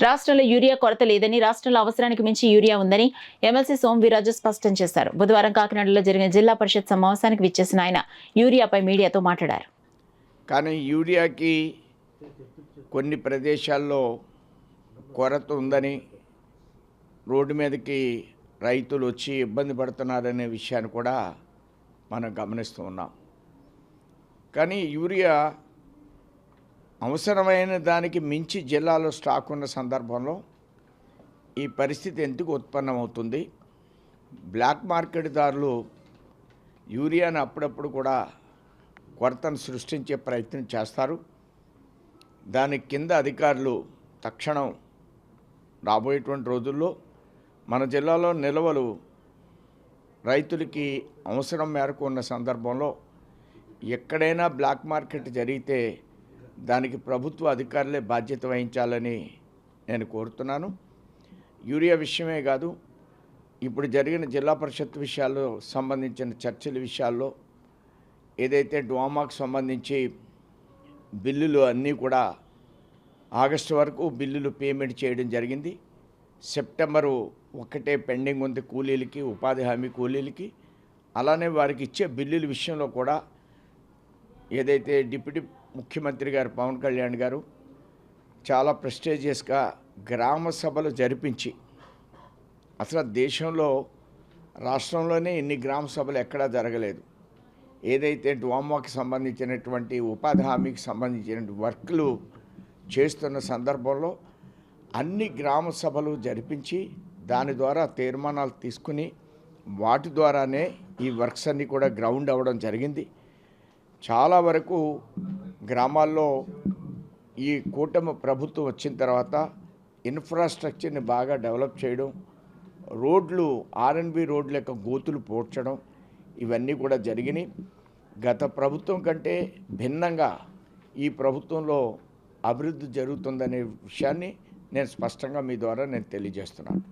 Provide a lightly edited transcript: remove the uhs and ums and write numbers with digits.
రాష్ట్రంలో యూరియా కొరత లేదని, రాష్ట్రంలో అవసరానికి మించి యూరియా ఉందని ఎమ్మెల్సీ సోమవీర్రాజు స్పష్టం చేశారు. బుధవారం కాకినాడలో జరిగిన జిల్లా పరిషత్ సమావేశానికి విచ్చేసిన ఆయన యూరియాపై మీడియాతో మాట్లాడారు. కానీ యూరియాకి కొన్ని ప్రదేశాల్లో కొరత ఉందని, రోడ్డు మీదకి రైతులు వచ్చి ఇబ్బంది పడుతున్నారనే విషయాన్ని కూడా మనం గమనిస్తూ ఉన్నాం. కానీ యూరియా అవసరమైన దానికి మించి జిల్లాలో స్టాక్ ఉన్న సందర్భంలో ఈ పరిస్థితి ఎందుకు ఉత్పన్నమవుతుంది? బ్లాక్ మార్కెట్ దారులు యూరియాను అప్పుడప్పుడు కూడా కొరతను సృష్టించే ప్రయత్నం చేస్తారు. దాని కింద అధికారులు తక్షణం రాబోయేటువంటి రోజుల్లో మన జిల్లాలో నిల్వలు రైతులకి అవసరం మేరకు ఉన్న సందర్భంలో ఎక్కడైనా బ్లాక్ మార్కెట్ జరిగితే దానికి ప్రభుత్వ అధికారులే బాధ్యత వహించాలని నేను కోరుతున్నాను. యూరియా విషయమే కాదు, ఇప్పుడు జరిగిన జిల్లా పరిషత్ విషయాల్లో సంబంధించిన చర్చల విషయాల్లో ఏదైతే డ్వామాకు సంబంధించి బిల్లులు అన్నీ కూడా ఆగస్టు వరకు బిల్లులు పేమెంట్ చేయడం జరిగింది. సెప్టెంబరు 1 పెండింగ్ ఉంది కూలీలకి, ఉపాధి హామీ కూలీలకి. అలానే వారికి ఇచ్చే బిల్లుల విషయంలో కూడా ఏదైతే డిప్యూటీ ముఖ్యమంత్రి గారు పవన్ కళ్యాణ్ గారు చాలా ప్రెస్టీజియస్గా గ్రామ సభలు జరిపించి, అసలు దేశంలో రాష్ట్రంలోనే ఇన్ని గ్రామ సభలు ఎక్కడా జరగలేదు. ఏదైతే డ్వామాకి సంబంధించినటువంటి ఉపాధి హామీకి సంబంధించిన వర్క్లు చేస్తున్న సందర్భంలో అన్ని గ్రామ సభలు జరిపించి దాని ద్వారా తీర్మానాలు తీసుకుని వాటి ద్వారానే ఈ వర్క్స్ అన్నీ కూడా గ్రౌండ్ అవ్వడం జరిగింది. చాలా వరకు గ్రామాల్లో ఈ కూటమి ప్రభుత్వం వచ్చిన తర్వాత ఇన్ఫ్రాస్ట్రక్చర్ని బాగా డెవలప్ చేయడం, రోడ్లు ఆర్ఎన్బి రోడ్ల యొక్క గోతులు పోడ్చడం, ఇవన్నీ కూడా జరిగినాయి. గత ప్రభుత్వం కంటే భిన్నంగా ఈ ప్రభుత్వంలో అభివృద్ధి జరుగుతుందనే విషయాన్ని నేను స్పష్టంగా మీ ద్వారా తెలియజేస్తున్నాను.